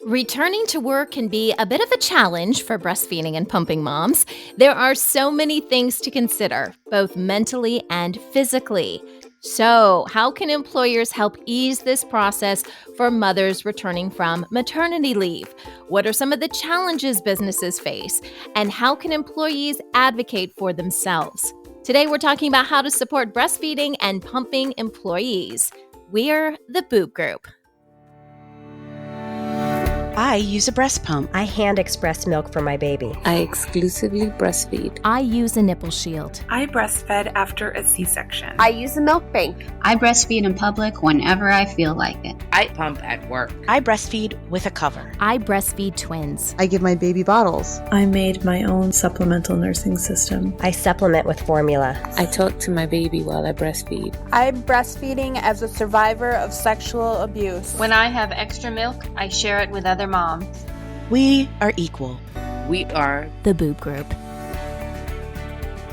Returning to work can be a bit of a challenge for breastfeeding and pumping moms. There are so many things to consider, both mentally and physically. So, how can employers help ease this process for mothers returning from maternity leave? What are some of the challenges businesses face? And how can employees advocate for themselves? Today, we're talking about how to support breastfeeding and pumping employees. We're the Boob Group. I use a breast pump. I hand express milk for my baby. I exclusively breastfeed. I use a nipple shield. I breastfed after a C-section. I use a milk bank. I breastfeed in public whenever I feel like it. I pump at work. I breastfeed with a cover. I breastfeed twins. I give my baby bottles. I made my own supplemental nursing system. I supplement with formula. I talk to my baby while I breastfeed. I'm breastfeeding as a survivor of sexual abuse. When I have extra milk, I share it with other moms. We are equal. We are the Boob Group.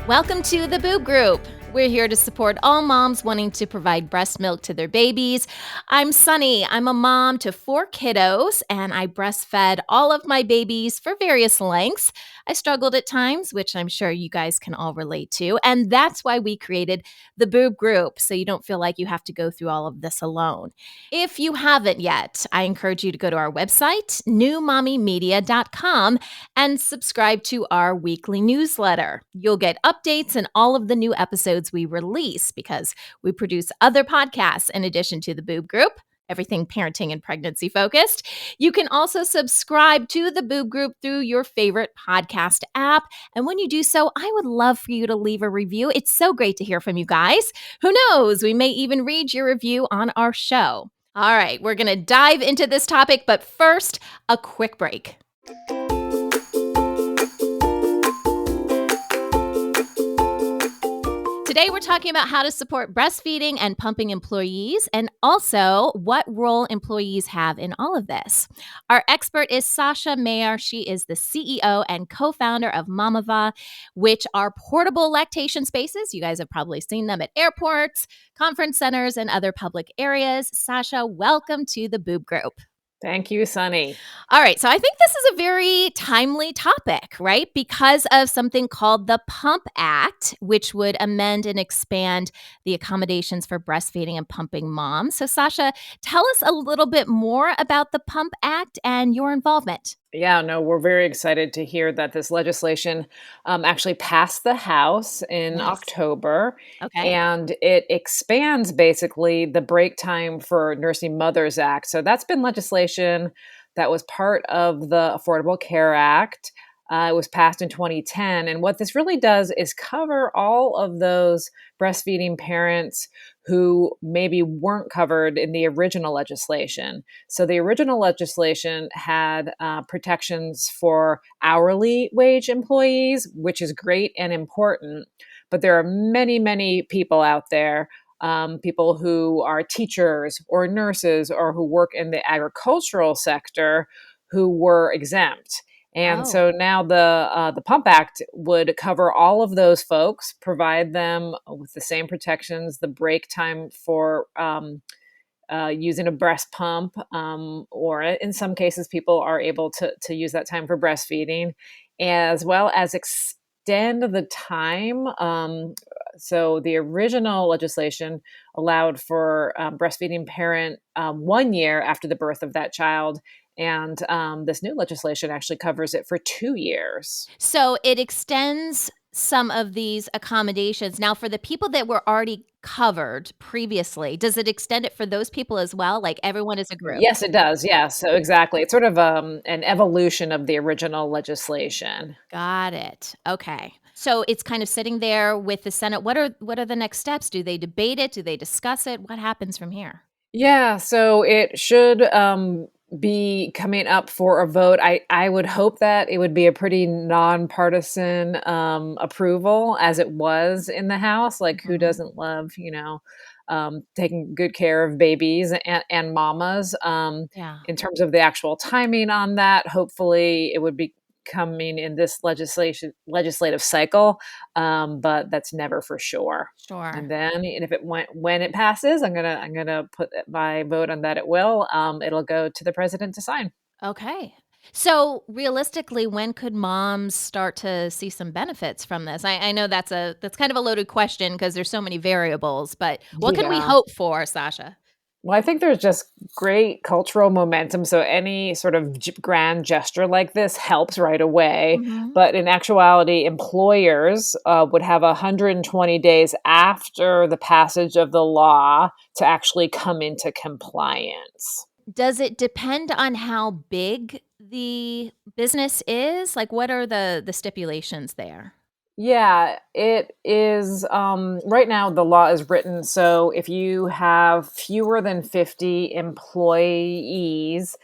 Welcome to the Boob Group. We're here to support all moms wanting to provide breast milk to their babies. I'm Sunny. I'm a mom to 4 kiddos, and I breastfed all of my babies for various lengths. I struggled at times, which I'm sure you guys can all relate to, and that's why we created the Boob Group, so you don't feel like you have to go through all of this alone. If you haven't yet, I encourage you to go to our website, newmommymedia.com, and subscribe to our weekly newsletter. You'll get updates and all of the new episodes we release because we produce other podcasts in addition to the Boob Group, everything parenting and pregnancy focused. You can also subscribe to the Boob Group through your favorite podcast app. And when you do so, I would love for you to leave a review. It's so great to hear from you guys. Who knows? We may even read your review on our show. All right, we're going to dive into this topic, but first, a quick break. Today, we're talking about how to support breastfeeding and pumping employees and also what role employees have in all of this. Our expert is Sasha Mayer. She is the CEO and co-founder of Mamava, which are portable lactation spaces. You guys have probably seen them at airports, conference centers, and other public areas. Sasha, welcome to the Boob Group. Thank you, Sunny. All right. So I think this is a very timely topic, right? Because of something called the Pump Act, which would amend and expand the accommodations for breastfeeding and pumping moms. So Sasha, tell us a little bit more about the Pump Act and your involvement. Yeah, no, we're very excited to hear that this legislation actually passed the House in October. Okay. And it expands basically the break time for Nursing Mothers Act. So that's been legislation that was part of the Affordable Care Act. It was passed in 2010. And what this really does is cover all of those breastfeeding parents who maybe weren't covered in the original legislation. So the original legislation had protections for hourly wage employees, which is great and important. But there are many, many people out there, people who are teachers or nurses or who work in the agricultural sector who were exempt. And so now the Pump Act would cover all of those folks, provide them with the same protections, the break time for using a breast pump, or in some cases, people are able to use that time for breastfeeding, as well as extend the time. So the original legislation allowed for breastfeeding parent 1 year after the birth of that child. And this new legislation actually covers it for 2 years. So it extends some of these accommodations. Now, for the people that were already covered previously, does it extend it for those people as well? Like everyone as a group? Yes, it does. Yeah. So exactly. It's sort of an evolution of the original legislation. Got it. Okay. So it's kind of sitting there with the Senate. What are the next steps? Do they debate it? Do they discuss it? What happens from here? Yeah. So it should be coming up for a vote. I would hope that it would be a pretty nonpartisan approval, as it was in the House. Like, who doesn't love, taking good care of babies and mamas? In terms of the actual timing on that, hopefully it would be coming in this legislative cycle, but that's never for sure. Sure. And then, when it passes, I'm gonna put my vote on that. It will. It'll go to the president to sign. Okay. So realistically, when could moms start to see some benefits from this? I know that's kind of a loaded question because there's so many variables, but what can we Yeah. hope for, Sasha? Well, I think there's just great cultural momentum. So any sort of grand gesture like this helps right away. Hmm. But in actuality, employers would have 120 days after the passage of the law to actually come into compliance. Does it depend on how big the business is? Like, what are the stipulations there? Yeah, it is. Right now, the law is written so if you have fewer than 50 employees,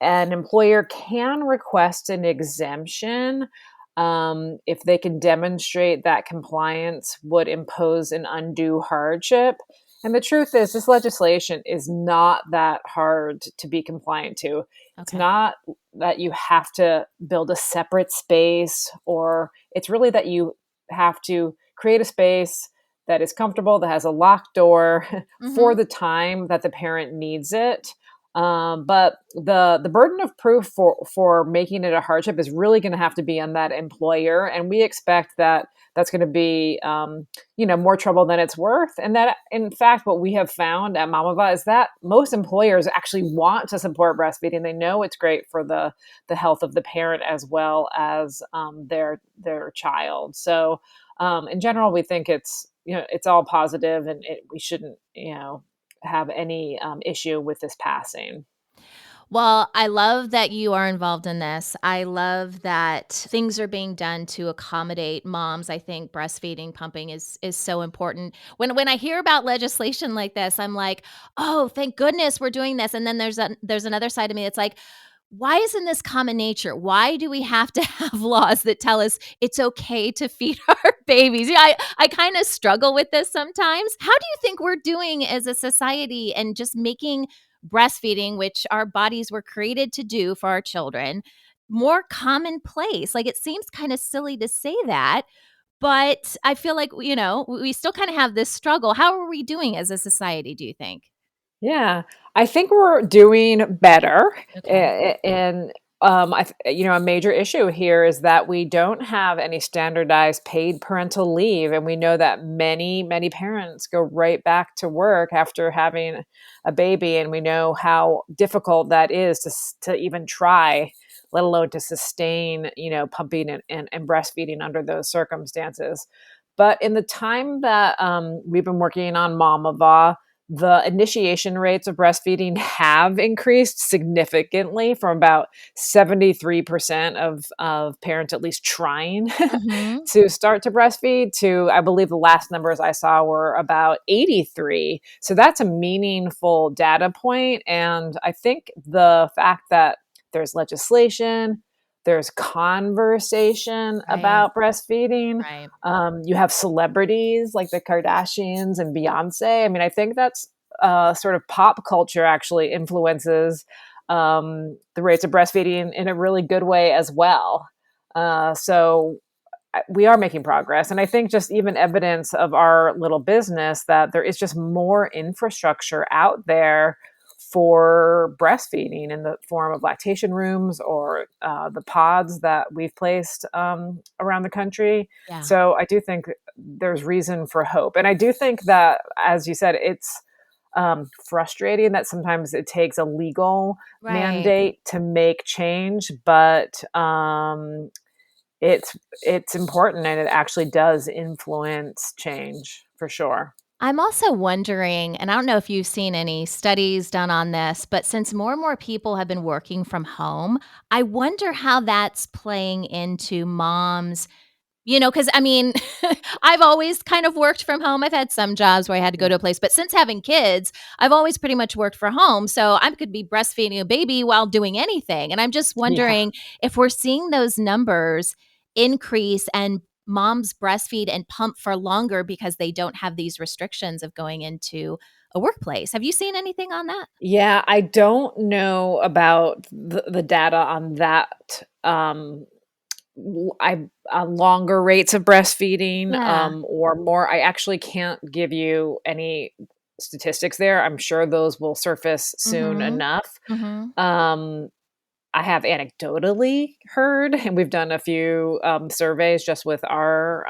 an employer can request an exemption if they can demonstrate that compliance would impose an undue hardship. And the truth is, this legislation is not that hard to be compliant to. It's Okay. not that you have to build a separate space, or it's really that you have to create a space that is comfortable, that has a locked door for Hmm. the time that the parent needs it. But the burden of proof for making it a hardship is really going to have to be on that employer, and we expect that that's going to be more trouble than it's worth. And that, in fact, what we have found at Mamava is that most employers actually want to support breastfeeding. They know it's great for the health of the parent as well as their child. So in general, we think it's all positive, and we shouldn't have any issue with this passing. Well, I love that you are involved in this. I love that things are being done to accommodate moms. I think breastfeeding, pumping is so important. When I hear about legislation like this, I'm like, "Oh, thank goodness we're doing this." And then there's another side of me that's like, why isn't this common nature? Why do we have to have laws that tell us it's okay to feed our babies? Yeah, I kind of struggle with this sometimes. How do you think we're doing as a society and just making breastfeeding, which our bodies were created to do for our children, more commonplace? Like, it seems kind of silly to say that, but I feel like, we still kind of have this struggle. How are we doing as a society, do you think? Yeah, I think we're doing better, Okay. and a major issue here is that we don't have any standardized paid parental leave, and we know that many parents go right back to work after having a baby, and we know how difficult that is to even try, let alone to sustain, pumping and breastfeeding under those circumstances. But in the time that we've been working on Mamava, the initiation rates of breastfeeding have increased significantly from about 73% of parents at least trying Mhm. to start to breastfeed to, I believe the last numbers I saw were about 83. So that's a meaningful data point. And I think the fact that there's legislation, there's conversation Right, about breastfeeding, right. you have celebrities like the Kardashians and Beyonce. I mean, I think that's sort of pop culture actually influences the rates of breastfeeding in a really good way as well. So we are making progress. And I think just even evidence of our little business that there is just more infrastructure out there for breastfeeding in the form of lactation rooms or the pods that we've placed around the country. Yeah. So I do think there's reason for hope. And I do think that, as you said, it's frustrating that sometimes it takes a legal Right. mandate to make change, but it's important, and it actually does influence change for sure. I'm also wondering, and I don't know if you've seen any studies done on this, but since more and more people have been working from home, I wonder how that's playing into moms. Because I mean, I've always kind of worked from home. I've had some jobs where I had to go Yeah. to a place, but since having kids, I've always pretty much worked from home. So I could be breastfeeding a baby while doing anything. And I'm just Yeah. wondering if we're seeing those numbers increase and moms breastfeed and pump for longer because they don't have these restrictions of going into a workplace. Have you seen anything on that? Yeah, I don't know about the data on that. Longer rates of breastfeeding, Yeah. or more. I actually can't give you any statistics there. I'm sure those will surface soon Mhm. enough. Mhm. Um, I have anecdotally heard, and we've done a few surveys just with our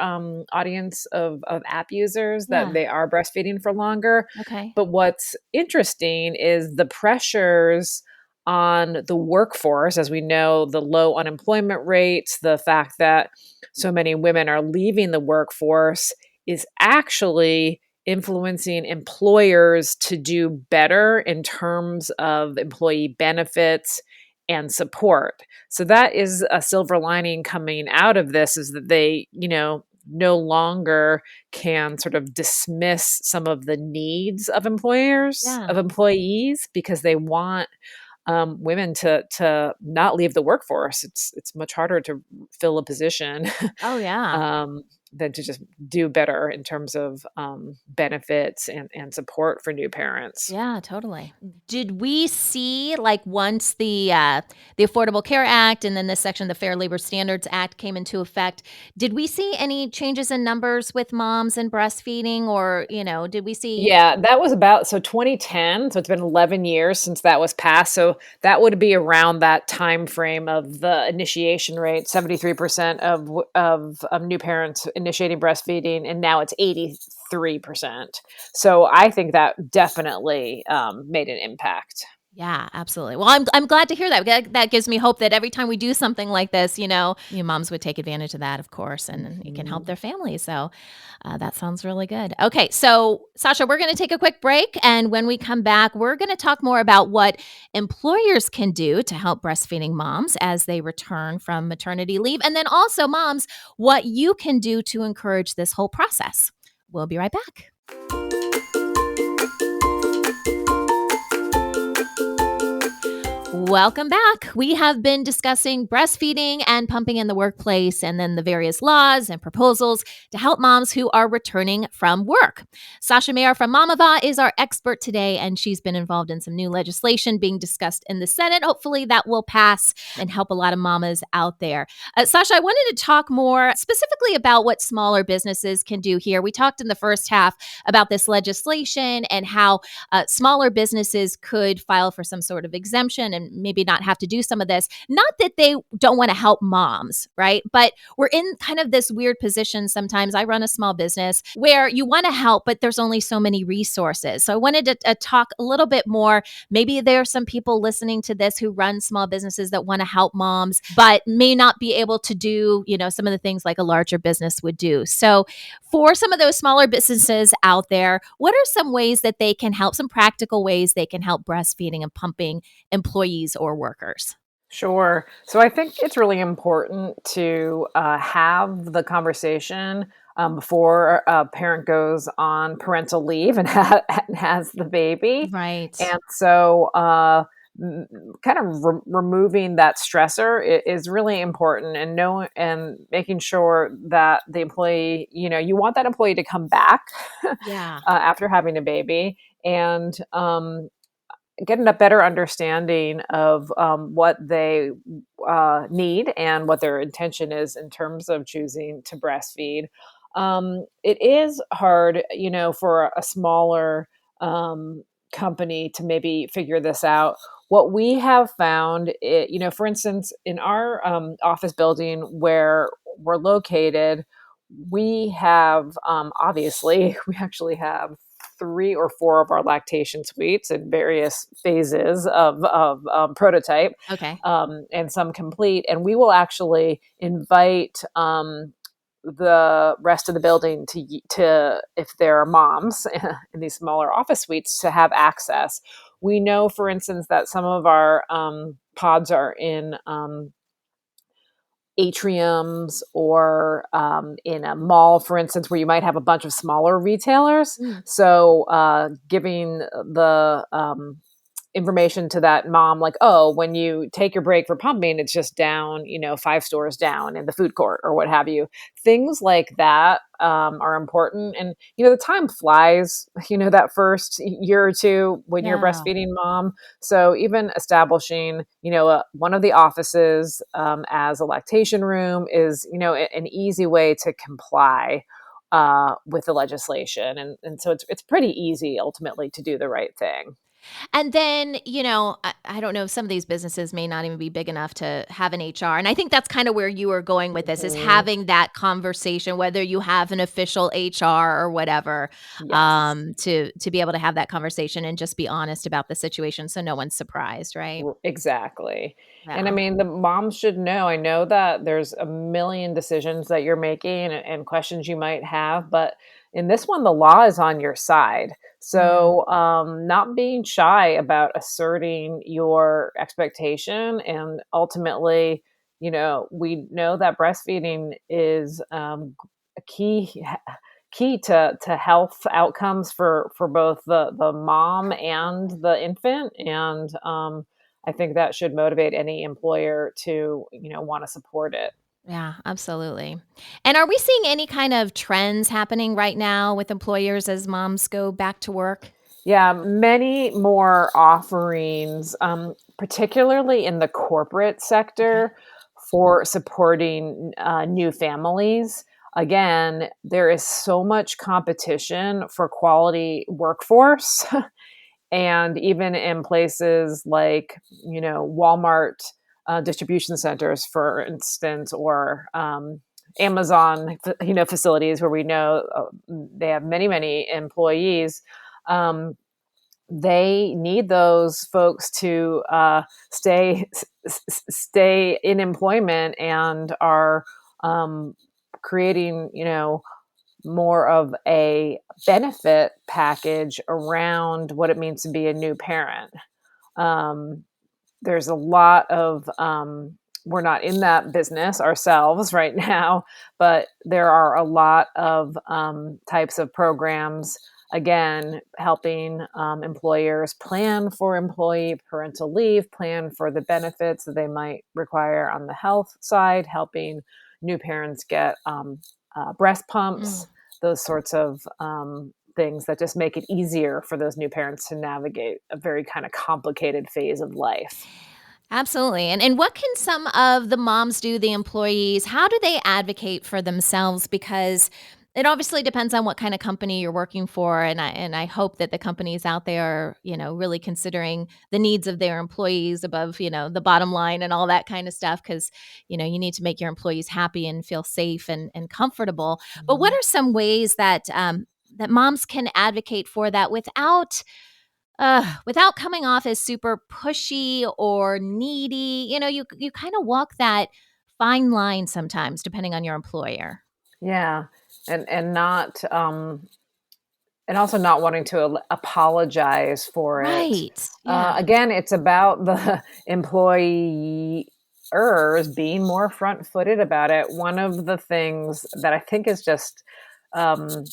audience of app users that Yeah. they are breastfeeding for longer. Okay. But what's interesting is the pressures on the workforce. As we know, the low unemployment rates, the fact that so many women are leaving the workforce is actually influencing employers to do better in terms of employee benefits and support. So that is a silver lining coming out of this, is that they, no longer can sort of dismiss some of the needs of Yeah. employees, because they want women to not leave the workforce. It's much harder to fill a position Oh, yeah. than to just do better in terms of benefits and support for new parents. Yeah, totally. Did we see, like, once the Affordable Care Act and then this section, the Fair Labor Standards Act, came into effect, did we see any changes in numbers with moms and breastfeeding, or did we see? Yeah, that was about 2010, so it's been 11 years since that was passed, so that would be around that time frame of the initiation rate, 73% of new parents initiating breastfeeding, and now it's 83%. So I think that definitely, made an impact. Yeah, absolutely. Well, I'm glad to hear that. That gives me hope that every time we do something like this, you moms would take advantage of that, of course, and it can help Mhm. their family. So that sounds really good. Okay, so Sasha, we're going to take a quick break, and when we come back, we're going to talk more about what employers can do to help breastfeeding moms as they return from maternity leave, and then also, moms, what you can do to encourage this whole process. We'll be right back. Welcome back. We have been discussing breastfeeding and pumping in the workplace, and then the various laws and proposals to help moms who are returning from work. Sasha Mayer from Mamava is our expert today, and she's been involved in some new legislation being discussed in the Senate. Hopefully that will pass and help a lot of mamas out there. Sasha, I wanted to talk more specifically about what smaller businesses can do here. We talked in the first half about this legislation and how smaller businesses could file for some sort of exemption and maybe not have to do some of this. Not that they don't want to help moms, right? But we're in kind of this weird position sometimes. I run a small business where you want to help, but there's only so many resources. So I wanted to talk a little bit more. Maybe there are some people listening to this who run small businesses that want to help moms, but may not be able to do, some of the things like a larger business would do. So for some of those smaller businesses out there, what are some ways that they can help, some practical ways they can help breastfeeding and pumping employees or workers? Sure. So I think it's really important to have the conversation before a parent goes on parental leave and, and has the baby. Right. And so, kind of removing that stressor is really important, and making sure that the employee, you want that employee to come back Yeah. after having a baby, and getting a better understanding of what they need and what their intention is in terms of choosing to breastfeed. It is hard, for a smaller company to maybe figure this out. What we have found, for instance, in our office building where we're located, we have obviously, we actually have 3 or 4 of our lactation suites in various phases of prototype, Okay. and some complete. And we will actually invite the rest of the building to, if there are moms in these smaller office suites, to have access. We know, for instance, that some of our pods are in atriums, or in a mall, for instance, where you might have a bunch of smaller retailers. Mm. So giving the information to that mom, like, oh, when you take your break for pumping, it's just down, 5 stores down in the food court, or what have you. Things like that are important. And the time flies, that first year or two when you're a Yeah. breastfeeding mom. So even establishing, one of the offices as a lactation room is, an easy way to comply with the legislation. And so it's pretty easy ultimately to do the right thing. And then, I don't know, some of these businesses may not even be big enough to have an HR. And I think that's kind of where you were going with this, is Mhm. having that conversation, whether you have an official HR or whatever, Yes. to be able to have that conversation and just be honest about the situation so no one's surprised, right? Exactly. And I Yeah. mean, the moms should know. I know that there's a million decisions that you're making and questions you might have, but in this one, the law is on your side. Mm. So, not being shy about asserting your expectation, and ultimately, we know that breastfeeding is a key to health outcomes for both the mom and the infant, and I think that should motivate any employer to, want to support it. Yeah, absolutely. And are we seeing any kind of trends happening right now with employers as moms go back to work? Yeah, many more offerings, particularly in the corporate Okay. sector for supporting new families. Again, there is so much competition for quality workforce. And even in places like, Walmart distribution centers, for instance, or Amazon, facilities where we know they have many, many employees. Um, they need those folks to stay in employment, and are creating, more of a benefit package around what it means to be a new parent. Um, there's a lot of we're not in that business ourselves right now, but there are a lot of types of programs, again, helping employers plan for employee parental leave, plan for the benefits that they might require on the health side, helping new parents get breast pumps, Mm. those sorts of things that just make it easier for those new parents to navigate a very kind of complicated phase of life. Absolutely. And what can some of the moms do, the employees? How do they advocate for themselves? Because it obviously depends on what kind of company you're working for. And I hope that the companies out there are, really considering the needs of their employees above, the bottom line and all that kind of stuff. Because, you need to make your employees happy and feel safe and comfortable. But what Mhm. are some ways that that moms can advocate for that without coming off as super pushy or needy? You kind of walk that fine line sometimes depending on your employer. Yeah, and not and also not wanting to apologize for it. Right. Yeah. Again, it's about the employers being more front-footed about it. One of the things that I think is just um,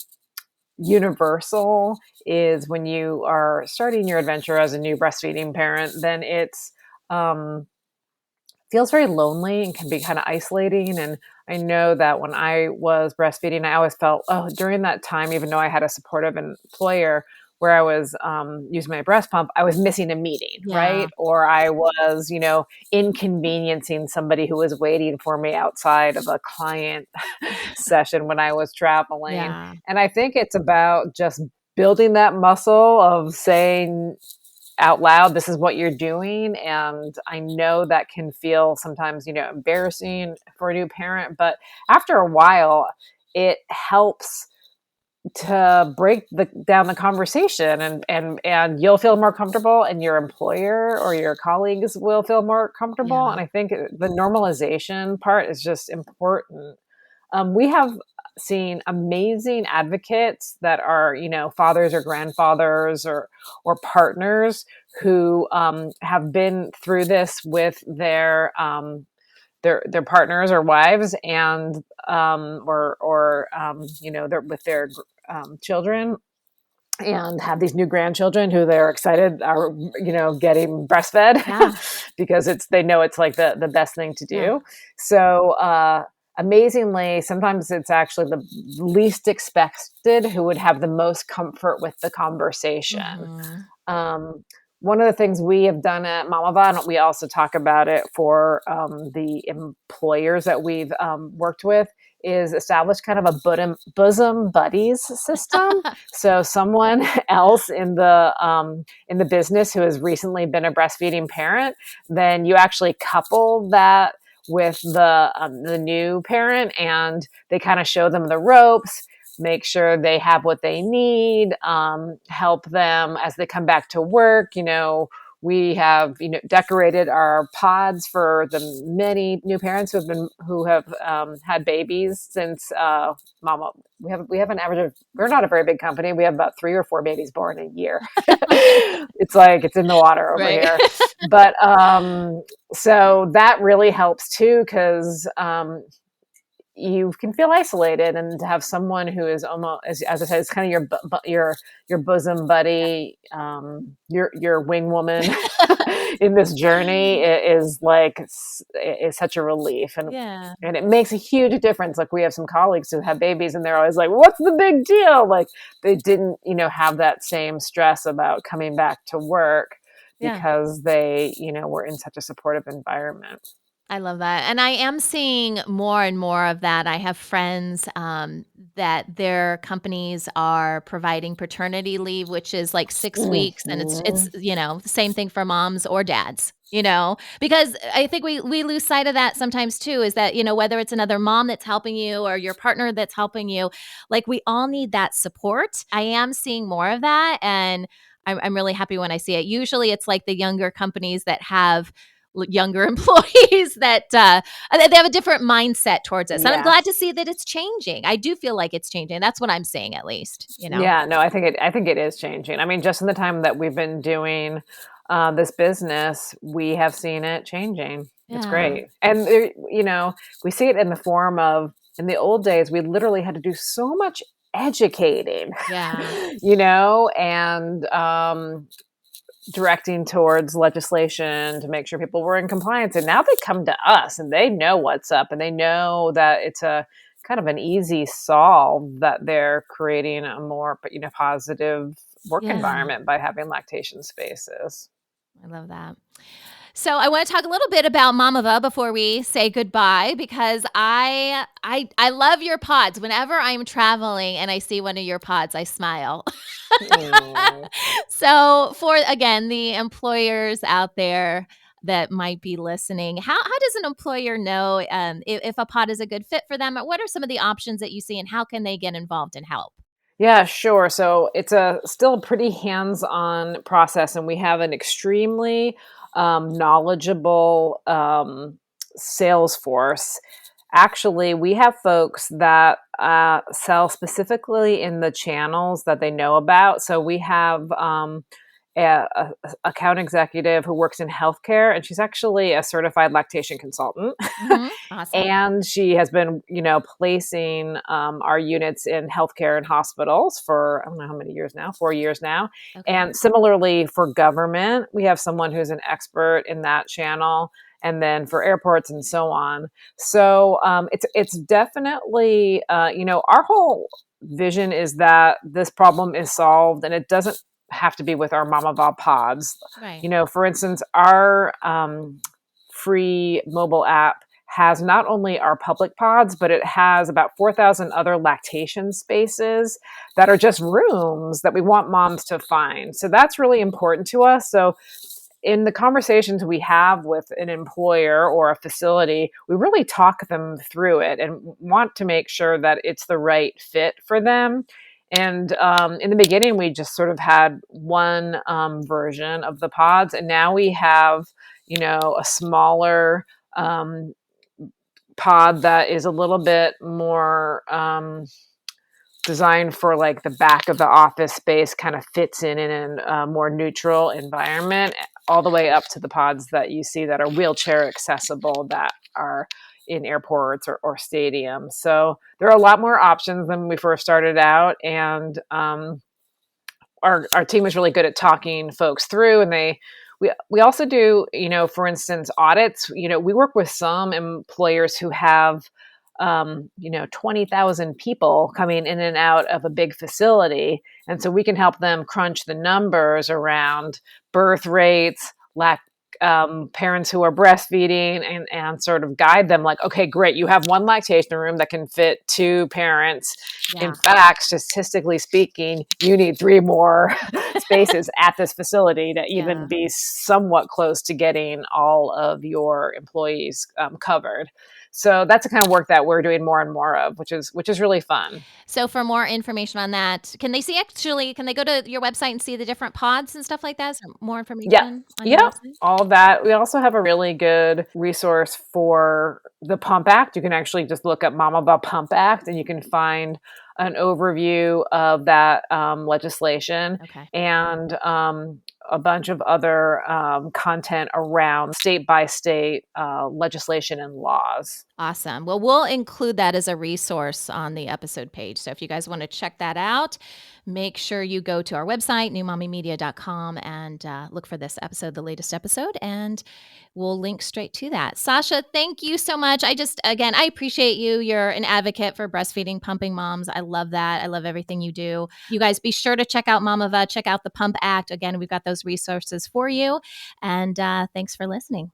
universal is when you are starting your adventure as a new breastfeeding parent, then it's um, feels very lonely and can be kind of isolating. And I know that when I was breastfeeding, I always felt, oh, during that time, even though I had a supportive employer where I was using my breast pump, I was missing a meeting, Yeah. right? Or I was, inconveniencing somebody who was waiting for me outside of a client session when I was traveling. Yeah. And I think it's about just building that muscle of saying out loud, this is what you're doing. And I know that can feel sometimes, embarrassing for a new parent, but after a while, it helps to break down the conversation, and you'll feel more comfortable, and your employer or your colleagues will feel more comfortable. Yeah. And I think the normalization part is just important. We have seen amazing advocates that are, fathers or grandfathers or partners who have been through this with their partners or wives, and they're with their children, and have these new grandchildren who they're excited are, getting breastfed Yeah. because they know it's like the best thing to Yeah. do. So amazingly, sometimes it's actually the least expected who would have the most comfort with the conversation. Hmm. um, One of the things we have done at Mamava, and we also talk about it for the employers that we've worked with, is establish kind of a bosom buddies system. So someone else in the business who has recently been a breastfeeding parent, then you actually couple that with the new parent, and they kind of show them the ropes, make sure they have what they need, help them as they come back to work. We have decorated our pods for the many new parents who have had babies since mama. We have an average of, we're not a very big company. We have about 3 or 4 babies born a year. It's like it's in the water over Right. here. But so that really helps too, because you can feel isolated, and to have someone who is almost, as I said, it's kind of your bosom buddy, your wing woman in this journey is such a relief, and Yeah. and it makes a huge difference. Like, we have some colleagues who have babies, and they're always like, "What's the big deal?" Like, they didn't, have that same stress about coming back to work Yeah. because they, were in such a supportive environment. I love that, and I am seeing more and more of that. I have friends, that their companies are providing paternity leave, which is like 6 weeks, and it's, Mhm. the same thing for moms or dads, because I think we lose sight of that sometimes too, is that, whether it's another mom that's helping you or your partner that's helping you, like, we all need that support. I am seeing more of that, and I'm really happy when I see it. Usually, it's like the younger companies that have younger employees that they have a different mindset towards us. And I'm glad to Yes. see that it's changing. I do feel like it's changing. That's what I'm saying, at least. Yeah, no, I think it is changing. I mean, just in the time that we've been doing this business, we have seen it changing. It's Yeah. great. And we see it in the form of, in the old days, we literally had to do so much educating, Yeah. and directing towards legislation to make sure people were in compliance. And now they come to us, and they know what's up, and they know that it's a kind of an easy solve, that they're creating a more, positive work Yeah. environment by having lactation spaces. I love that. So I want to talk a little bit about Mamava before we say goodbye, because I love your pods. Whenever I'm traveling and I see one of your pods, I smile. Mm. So for, again, the employers out there that might be listening, how does an employer know if a pod is a good fit for them? What are some of the options that you see, and how can they get involved and help? Yeah, sure. So it's a still pretty hands-on process, and we have an extremely knowledgeable sales force. Actually, we have folks that sell specifically in the channels that they know about. So we have a account executive who works in healthcare, and she's actually a certified lactation consultant. Awesome. And she has been, placing our units in healthcare and hospitals for, I don't know how many years now, 4 years now. Okay. And similarly for government, we have someone who's an expert in that channel. And then for airports and so on. So it's definitely, our whole vision is that this problem is solved, and it doesn't have to be with our Mama Val pods. Right. For instance, our free mobile app has not only our public pods, but it has about 4,000 other lactation spaces that are just rooms that we want moms to find. So that's really important to us. So in the conversations we have with an employer or a facility, we really talk them through it and want to make sure that it's the right fit for them. And in the beginning, we just sort of had one version of the pods, and now we have, a smaller pod that is a little bit more designed for, like, the back of the office space, kind of fits in a more neutral environment, all the way up to the pods that you see that are wheelchair accessible, that are in airports or stadiums. So there are a lot more options than when we first started out, and our team is really good at talking folks through, and we also do, for instance, audits. We work with some employers who have 20,000 people coming in and out of a big facility. And so we can help them crunch the numbers around birth rates, parents who are breastfeeding and sort of guide them like, okay, great, you have one lactation room that can fit 2 parents. Yeah. In fact, statistically speaking, you need 3 more spaces at this facility to even be somewhat close to getting all of your employees covered. So that's the kind of work that we're doing more and more of, which is really fun. So for more information on that, can they go to your website and see the different pods and stuff like that? Is there more information on your website? All of that. We also have a really good resource for the Pump Act. You can actually just look up Mama the Pump Act and you can find an overview of that legislation and a bunch of other content around state by state legislation and laws. Awesome. Well, we'll include that as a resource on the episode page. So if you guys want to check that out, make sure you go to our website, newmommymedia.com, and look for this episode, the latest episode, and we'll link straight to that. Sasha, thank you so much. I appreciate you. You're an advocate for breastfeeding, pumping moms. I love that. I love everything you do. You guys be sure to check out Mamava, check out the Pump Act. Again, we've got those resources for you. And thanks for listening.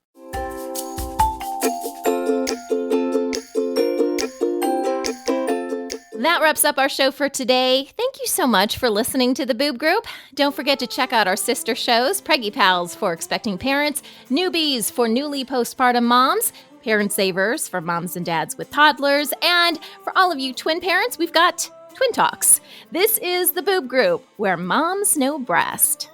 That wraps up our show for today. Thank you so much for listening to the Boob Group. Don't forget to check out our sister shows, Preggy Pals for expecting parents, Newbies for newly postpartum moms, Parent Savers for moms and dads with toddlers, and for all of you twin parents, we've got Twin Talks. This is the Boob Group, where moms know breast.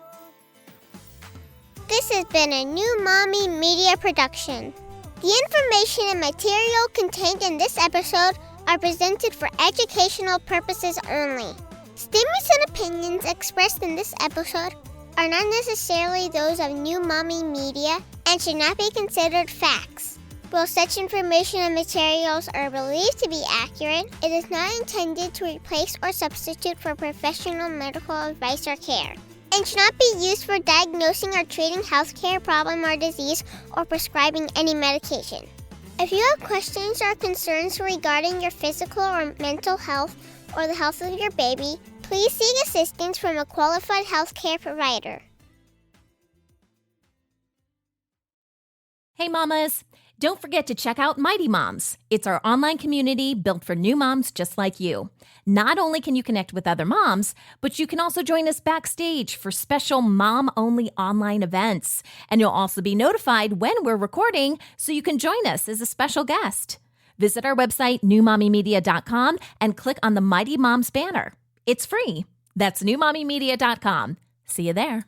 This has been a New Mommy Media production. The information and material contained in this episode are presented for educational purposes only. Statements and opinions expressed in this episode are not necessarily those of New Mommy Media and should not be considered facts. While such information and materials are believed to be accurate, it is not intended to replace or substitute for professional medical advice or care, and should not be used for diagnosing or treating healthcare problem or disease or prescribing any medication. If you have questions or concerns regarding your physical or mental health or the health of your baby, please seek assistance from a qualified healthcare provider. Hey mamas, don't forget to check out Mighty Moms. It's our online community built for new moms just like you. Not only can you connect with other moms, but you can also join us backstage for special mom-only online events. And you'll also be notified when we're recording so you can join us as a special guest. Visit our website, newmommymedia.com, and click on the Mighty Moms banner. It's free. That's newmommymedia.com. See you there.